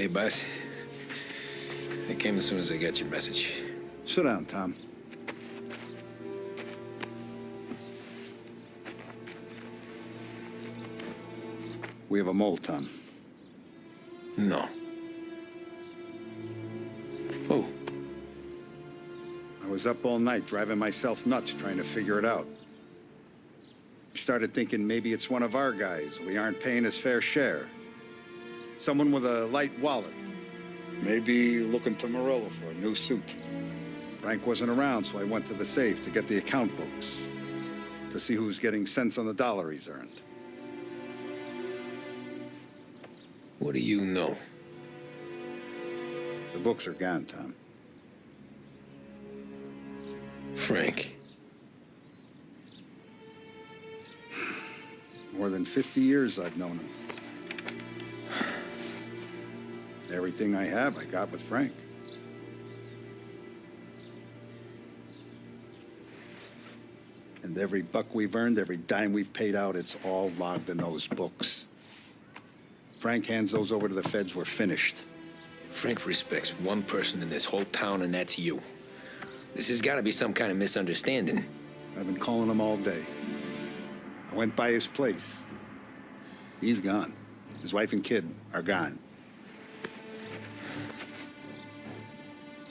Hey, boss. I came as soon as I got your message. Sit down, Tom. We have a mole, Tom. No. Who? I was up all night driving myself nuts trying to figure it out. I started thinking maybe it's one of our guys. We aren't paying his fair share. Someone with a light wallet. Maybe looking to Morello for a new suit. Frank wasn't around, so I went to the safe to get the account books. To see who's getting cents on the dollar he's earned. What do you know? The books are gone, Tom. Frank. More than 50 years I've known him. Everything I have, I got with Frank. And every buck we've earned, every dime we've paid out, it's all logged in those books. Frank hands those over to the feds, we're finished. Frank respects one person in this whole town, and that's you. This has got to be some kind of misunderstanding. I've been calling him all day. I went by his place. He's gone. His wife and kid are gone.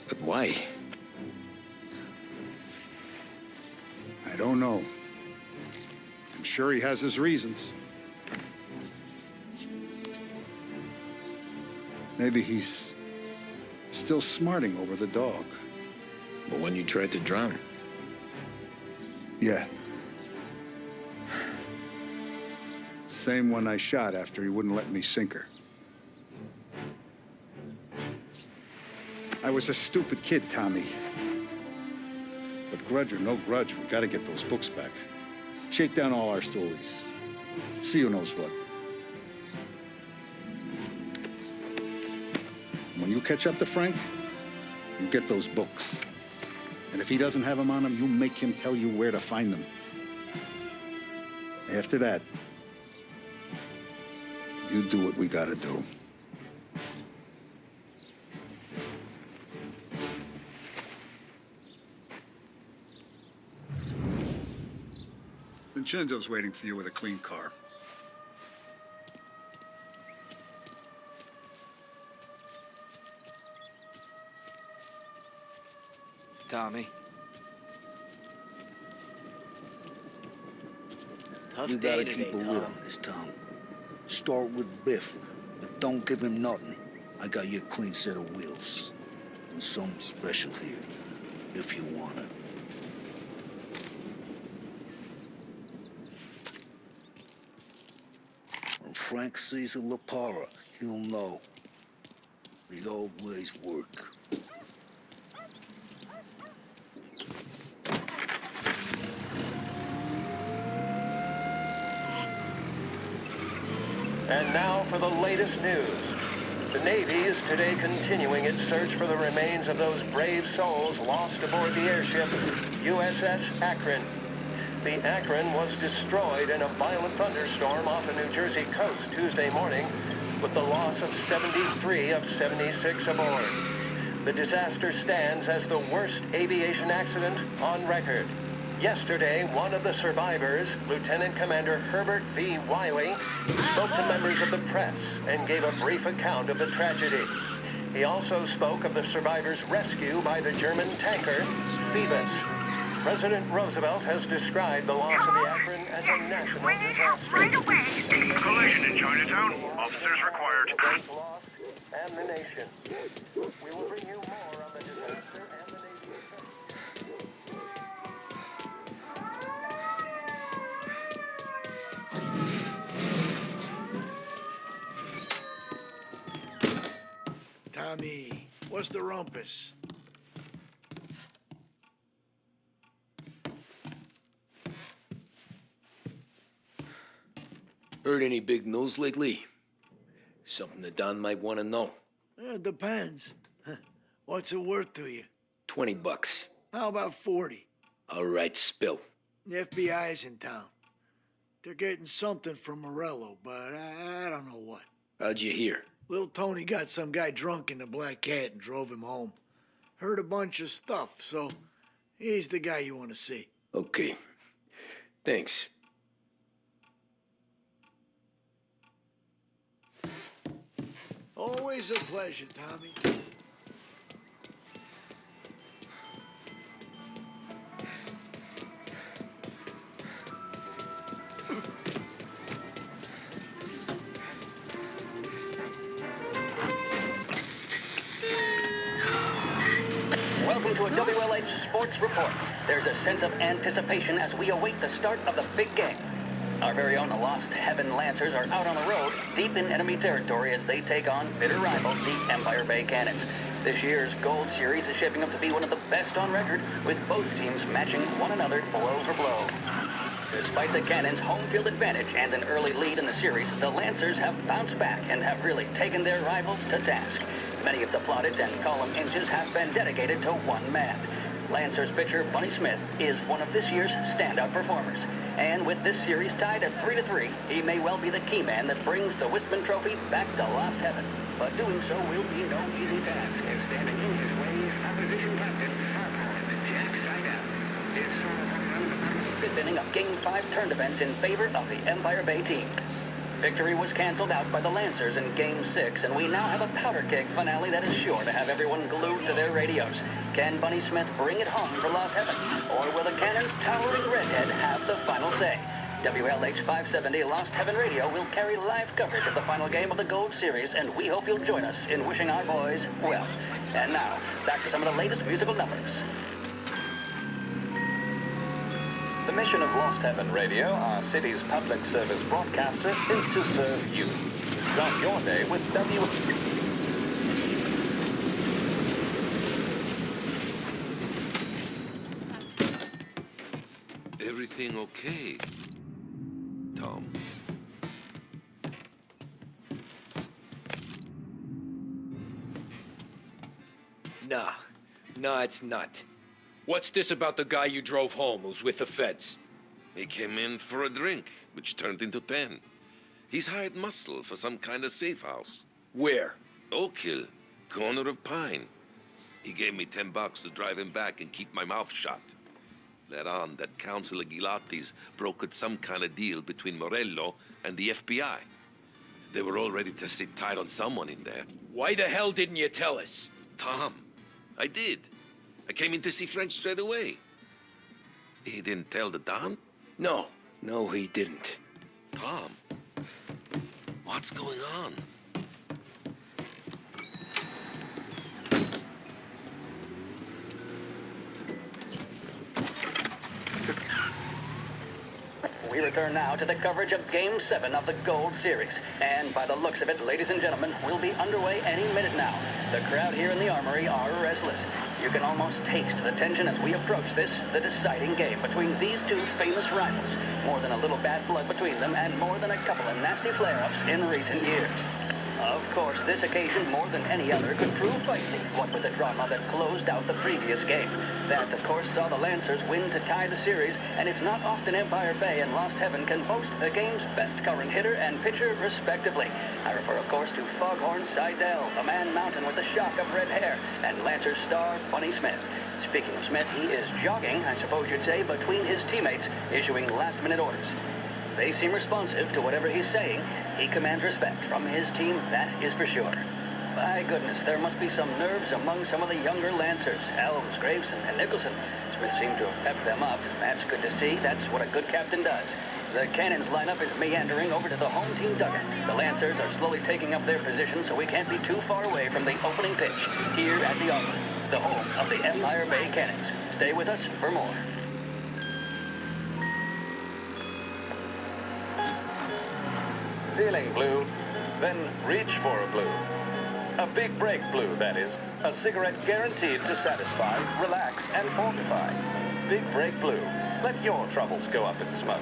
But why? I don't know. I'm sure he has his reasons. Maybe he's still smarting over the dog. But when you tried to drown? Yeah. Same one I shot after he wouldn't let me sink her. I was a stupid kid, Tommy. But grudge or no grudge, we gotta get those books back. Shake down all our stories. See who knows what. When you catch up to Frank, you get those books. And if he doesn't have them on him, you make him tell you where to find them. After that, you do what we gotta do. Vincenzo's waiting for you with a clean car. Tommy. Tough you gotta keep a lid on this town. Start with Biff, but don't give him nothing. I got you a clean set of wheels. And something special here, if you want it. When Frank sees a La Parra, he'll know. The old ways work. And now for the latest news. The Navy is today continuing its search for the remains of those brave souls lost aboard the airship USS Akron. The Akron was destroyed in a violent thunderstorm off the New Jersey coast Tuesday morning, with the loss of 73 of 76 aboard. The disaster stands as the worst aviation accident on record. Yesterday, one of the survivors, Lieutenant Commander Herbert V. Wiley, spoke to members of the press and gave a brief account of the tragedy. He also spoke of the survivors' rescue by the German tanker, Phoebus. President Roosevelt has described the loss of the Akron as a national disaster. Right away. Collision in Chinatown. Officers required. Both lost and the nation. We will bring you more on the disaster and the Navy. Tommy, what's the rumpus? Heard any big news lately? Something that Don might want to know. It depends. What's it worth to you? $20. How about 40? All right, spill. The FBI's in town. They're getting something from Morello, but I don't know what. How'd you hear? Little Tony got some guy drunk in the Black Cat and drove him home. Heard a bunch of stuff, so he's the guy you want to see. Okay. Thanks. Always a pleasure, Tommy. Welcome to a WLH Sports Report. There's a sense of anticipation as we await the start of the big game. Our very own Lost Heaven Lancers are out on the road, deep in enemy territory as they take on bitter rivals, the Empire Bay Cannons. This year's Gold Series is shaping up to be one of the best on record, with both teams matching one another blow for blow. Despite the Cannons' home field advantage and an early lead in the series, the Lancers have bounced back and have really taken their rivals to task. Many of the plaudits and column inches have been dedicated to one man. Lancers pitcher Bunny Smith is one of this year's standout performers. And with this series tied at 3-3, he may well be the key man that brings the Wistman Trophy back to Lost Heaven. But doing so will be no easy task, as standing in his way is opposition captain, Jack Seidel. Fifth inning of Game 5 turned events in favor of the Empire Bay team. Victory was canceled out by the Lancers in Game 6, and we now have a powder keg finale that is sure to have everyone glued to their radios. Can Bunny Smith bring it home for Lost Heaven, or will the Cannon's towering redhead have the final say? WLH 570 Lost Heaven Radio will carry live coverage of the final game of the Gold Series, and we hope you'll join us in wishing our boys well. And now, back to some of the latest musical numbers. The mission of Lost Heaven Radio, our city's public service broadcaster, is to serve you. Start your day with Everything okay, Tom? Nah, it's not. What's this about the guy you drove home who's with the feds? He came in for a drink, which turned into 10. He's hired muscle for some kind of safe house. Where? Oak Hill, corner of Pine. He gave me $10 to drive him back and keep my mouth shut. Let on that Councilor Gilatti's brokered some kind of deal between Morello and the FBI. They were all ready to sit tight on someone in there. Why the hell didn't you tell us? Tom, I did. I came in to see French straight away. He didn't tell the Don? No, he didn't. Tom, what's going on? We return now to the coverage of Game 7 of the Gold Series. And by the looks of it, ladies and gentlemen, we'll be underway any minute now. The crowd here in the Armory are restless. You can almost taste the tension as we approach this, the deciding game between these two famous rivals. More than a little bad blood between them, and more than a couple of nasty flare-ups in recent years. Of course, this occasion, more than any other, could prove feisty, what with the drama that closed out the previous game. That, of course, saw the Lancers win to tie the series, and it's not often Empire Bay and Lost Heaven can boast the game's best current hitter and pitcher, respectively. I refer, of course, to Foghorn Seidel, the man mountain with a shock of red hair, and Lancers star Bunny Smith. Speaking of Smith, he is jogging, I suppose you'd say, between his teammates, issuing last-minute orders. They seem responsive to whatever he's saying. He commands respect from his team, that is for sure. My goodness, there must be some nerves among some of the younger Lancers. Elms, Graveson, and Nicholson. Smith seemed to have pepped them up. That's good to see. That's what a good captain does. The Cannons lineup is meandering over to the home team dugout. The Lancers are slowly taking up their position, so we can't be too far away from the opening pitch here at the Armory, the home of the Empire Bay Cannons. Stay with us for more. Feeling blue? Then reach for a blue. A big break blue, that is. A cigarette guaranteed to satisfy, relax, and fortify. Big break blue. Let your troubles go up in smoke.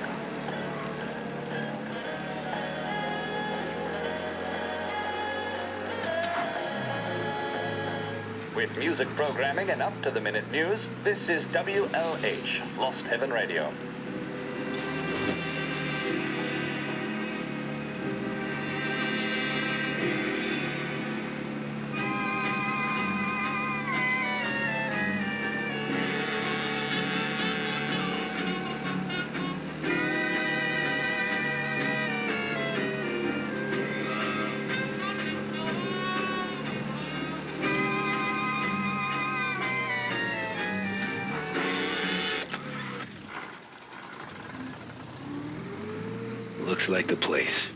With music programming and up-to-the-minute news, this is WLH, Lost Heaven Radio. Looks like the place.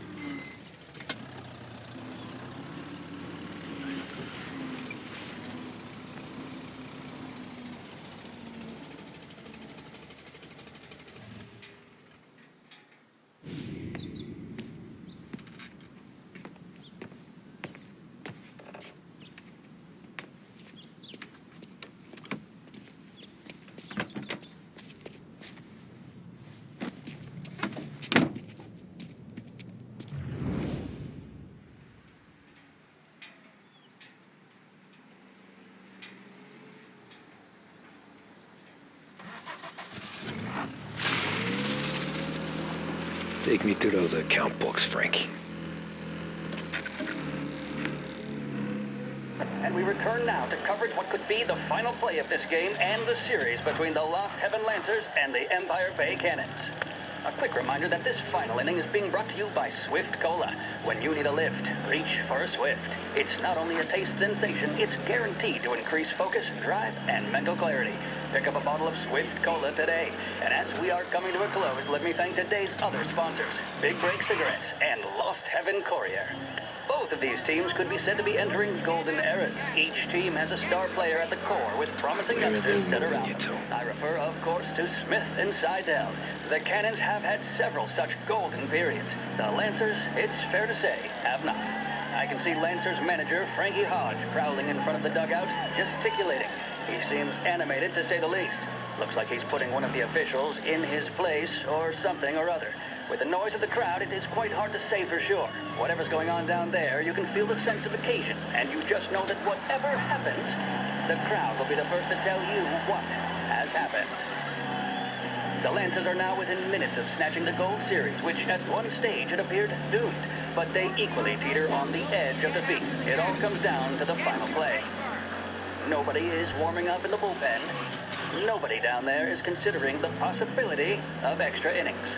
Take me to those account books, Frank. And we return now to coverage what could be the final play of this game and the series between the Lost Heaven Lancers and the Empire Bay Cannons. A quick reminder that this final inning is being brought to you by Swift Cola. When you need a lift, reach for a Swift. It's not only a taste sensation, it's guaranteed to increase focus, drive, and mental clarity. Pick up a bottle of Swift Cola today. And as we are coming to a close, let me thank today's other sponsors, Big Break Cigarettes and Lost Heaven Courier. Both of these teams could be said to be entering golden eras. Each team has a star player at the core with promising youngsters set around them. I refer, of course, to Smith and Seidel. The Cannons have had several such golden periods. The Lancers, it's fair to say, have not. I can see Lancers manager Frankie Hodge prowling in front of the dugout, gesticulating. He seems animated, to say the least. Looks like he's putting one of the officials in his place or something or other. With the noise of the crowd, it is quite hard to say for sure. Whatever's going on down there, you can feel the sense of occasion, and you just know that whatever happens, the crowd will be the first to tell you what has happened. The Lancers are now within minutes of snatching the Gold Series, which at one stage had appeared doomed, but they equally teeter on the edge of defeat. It all comes down to the final play. Nobody is warming up in the bullpen. Nobody down there is considering the possibility of extra innings.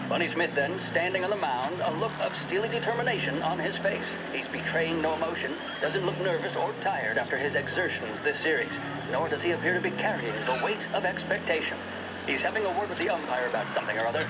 Bunny Smith then, standing on the mound, a look of steely determination on his face. He's betraying no emotion, doesn't look nervous or tired after his exertions this series, nor does he appear to be carrying the weight of expectation. He's having a word with the umpire about something or other.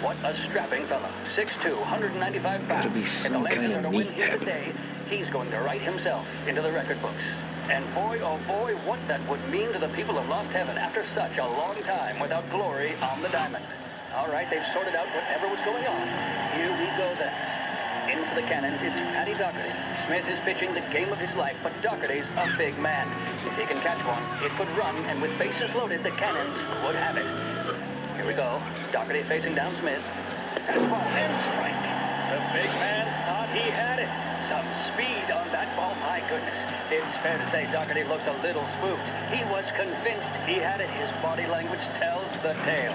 What a strapping fellow. 6'2", 195 pounds. If the Lancers are to win here today, he's going to write himself into the record books. And boy, oh boy, what that would mean to the people of Lost Heaven after such a long time without glory on the diamond. All right, they've sorted out whatever was going on. Here we go then. In for the Cannons, it's Paddy Doherty. Smith is pitching the game of his life, but Doherty's a big man. If he can catch one, it could run, and with bases loaded, the Cannons would have it. Here we go. Doherty facing down Smith. Fastball and strike. The big man thought he had it. Some speed on that ball, my goodness. It's fair to say Doherty looks a little spooked. He was convinced he had it. His body language tells the tale.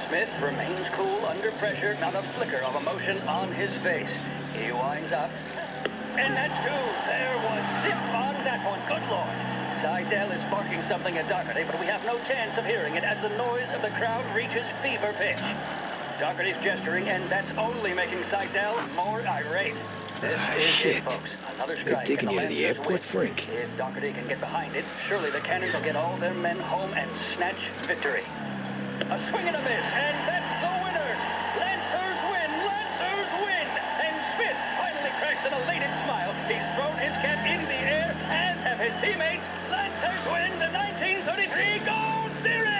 Smith remains cool under pressure, not a flicker of emotion on his face. He winds up. And that's two. There was zip on that one. Good Lord. Seidel is barking something at Doherty, but we have no chance of hearing it as the noise of the crowd reaches fever pitch. Doherty's gesturing, and that's only making Seidel more irate. This is it, folks. Another strike. They're taking you to the airport, Frank. If Doherty can get behind it, surely the Cannons will get all their men home and snatch victory. A swing and a miss, and that's the winners! Lancers win! Lancers win! And Smith finally cracks an elated smile. He's thrown his cap in the air, as have his teammates. Lancers win the 1933 Gold Series!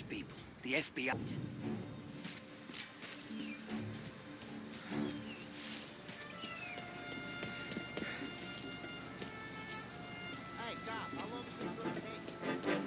people. The FBI. Hey, Cop, how long is this gonna take?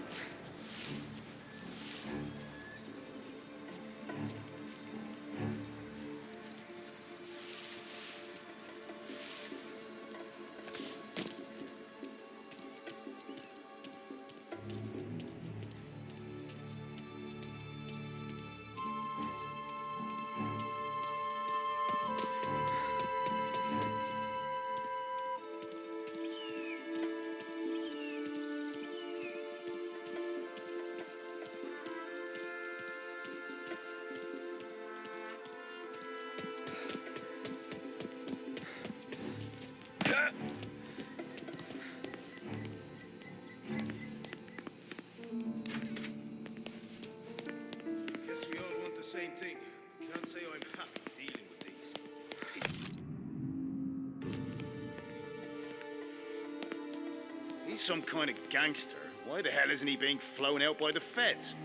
Guess we all want the same thing. Can't say I'm happy dealing with these. He's some kind of gangster. Why the hell isn't he being flown out by the feds?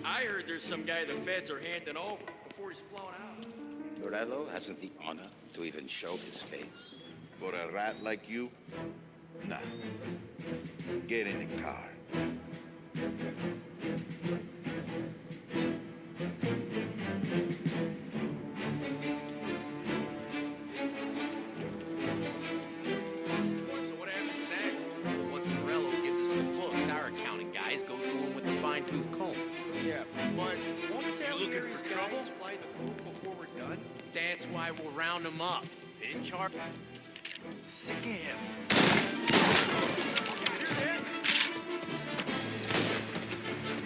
I heard there's some guy the feds are handing over before he's flown out. Morello hasn't the honor to even show his face. For a rat like you? Nah. Get in the car. So what happens next? Once Morello gives us the books, our accounting guys go through them with the fine-tooth comb. Yeah, but once You looking for trouble? guys fly the coop before we're done, That's why we'll round them up. In charge. sick of him.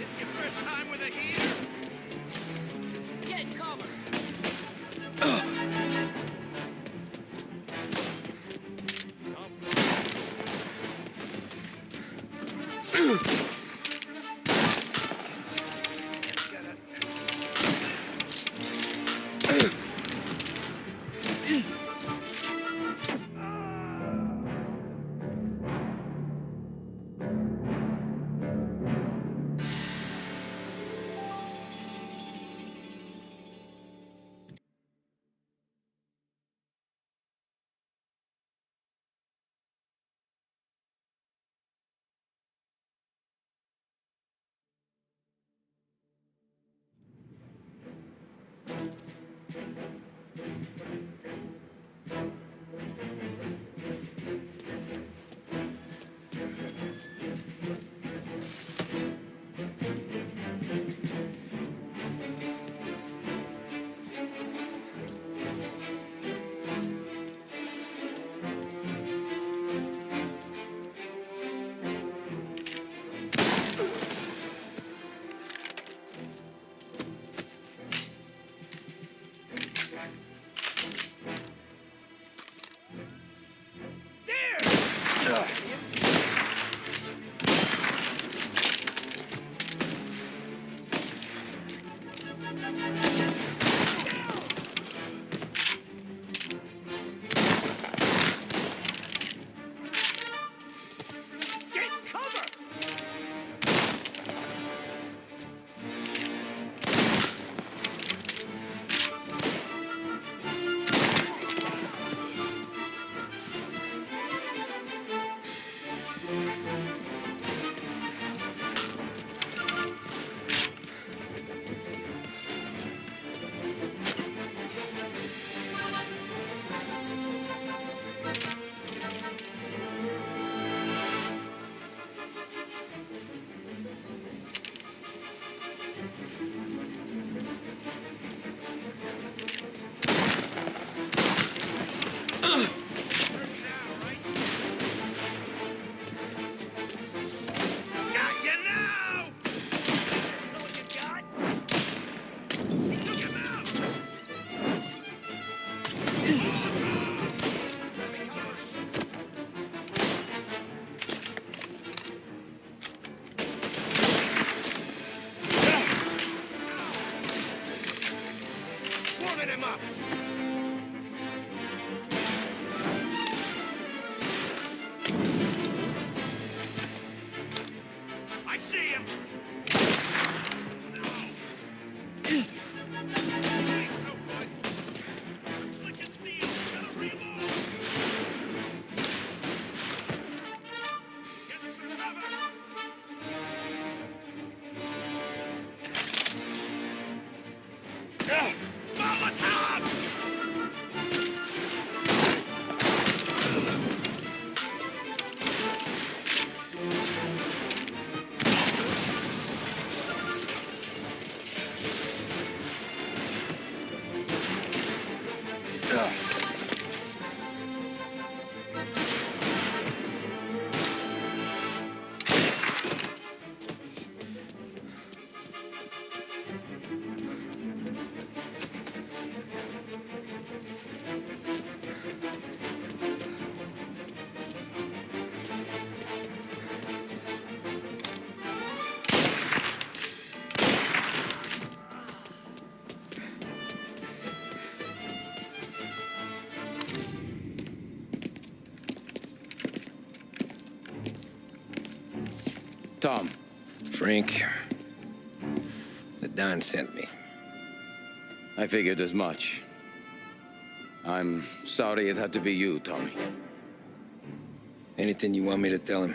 It's your first time with a heater. Get cover! Tom. Frank, the Don sent me. I figured as much. I'm sorry it had to be you, Tommy. Anything you want me to tell him?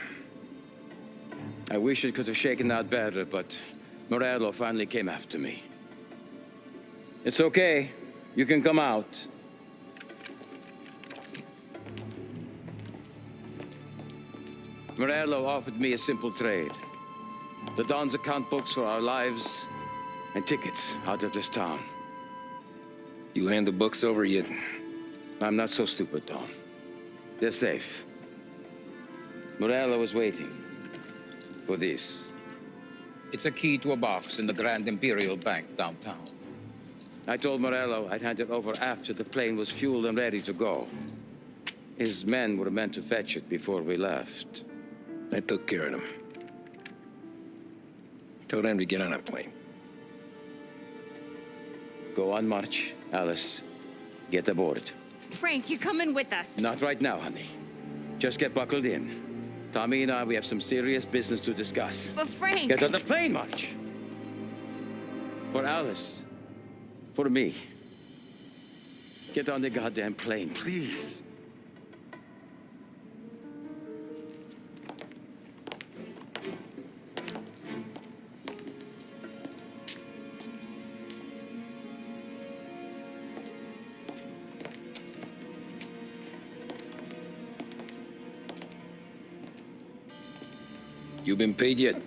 I wish it could have shaken out better, but Morello finally came after me. It's okay. You can come out. Morello offered me a simple trade. The Don's account books for our lives and tickets out of this town. You hand the books over yet? I'm not so stupid, Don. They're safe. Morello is waiting for this. It's a key to a box in the Grand Imperial Bank downtown. I told Morello I'd hand it over after the plane was fueled and ready to go. His men were meant to fetch it before we left. I took care of them. Told them to get on a plane. Go on, March. Alice, get aboard. Frank, you're coming with us. Not right now, honey. Just get buckled in. Tommy and I, we have some serious business to discuss. But Frank... Get on the plane, March. For Alice. For me. Get on the goddamn plane, please. You been paid yet?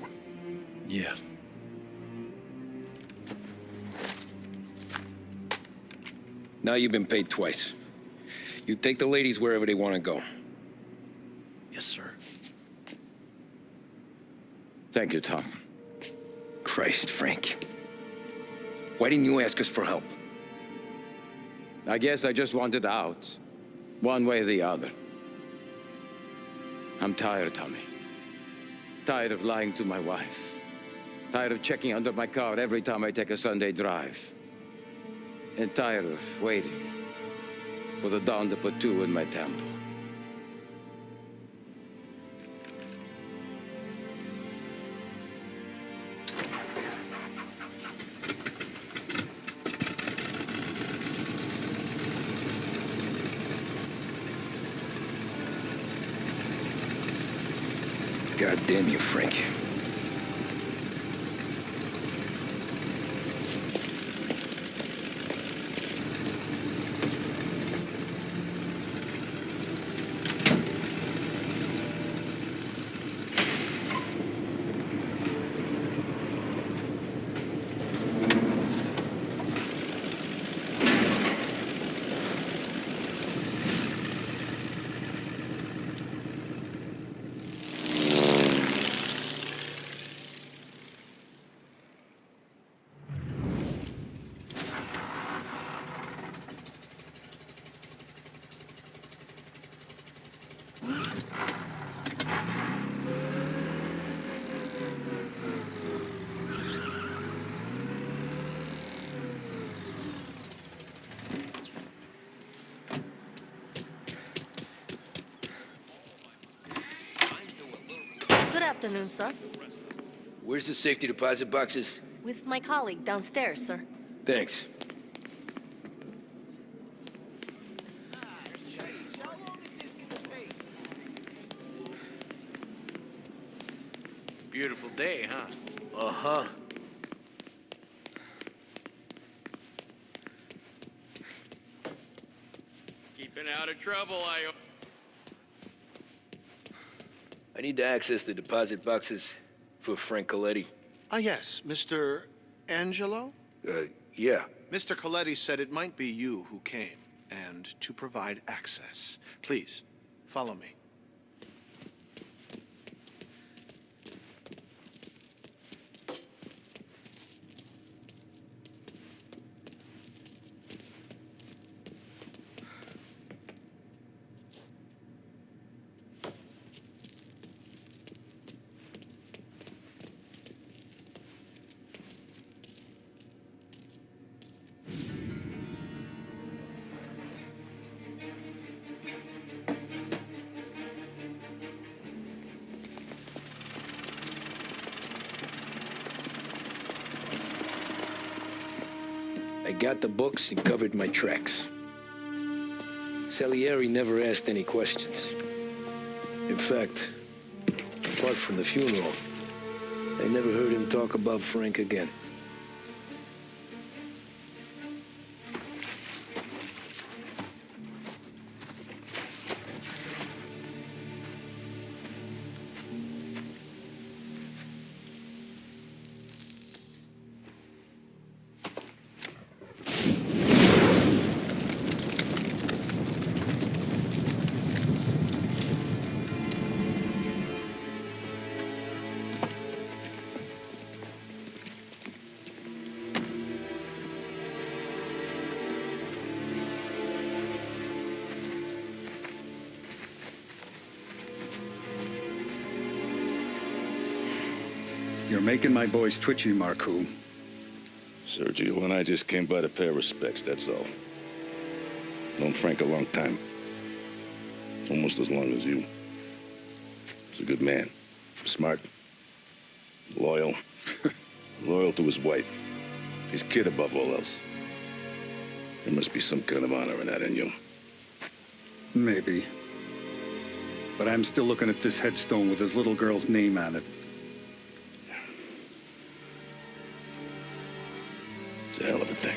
Yeah. Now you've been paid twice. You take the ladies wherever they want to go. Yes, sir. Thank you, Tom. Christ, Frank. Why didn't you ask us for help? I guess I just wanted out. One way or the other. I'm tired, Tommy. Tired of lying to my wife. Tired of checking under my car every time I take a Sunday drive. And tired of waiting for the dawn to put two in my temple. God damn you, Frank. Good afternoon, sir. Where's the safety deposit boxes? With my colleague downstairs, sir. Thanks. Beautiful day, huh? Uh-huh. Keeping out of trouble, I need to access the deposit boxes for Frank Coletti. Ah, yes, Mr. Angelo? Yeah. Mr. Coletti said it might be you who came, and to provide access. Please, follow me. I got the books and covered my tracks. Salieri never asked any questions. In fact, apart from the funeral, I never heard him talk about Frank again. You're making my boys twitchy, Marcoux. Sergio and I just came by to pay our respects, that's all. Known Frank a long time. Almost as long as you. He's a good man. Smart. Loyal. Loyal to his wife. His kid above all else. There must be some kind of honor in that in you. Maybe. But I'm still looking at this headstone with his little girl's name on it. It's a hell of a thing.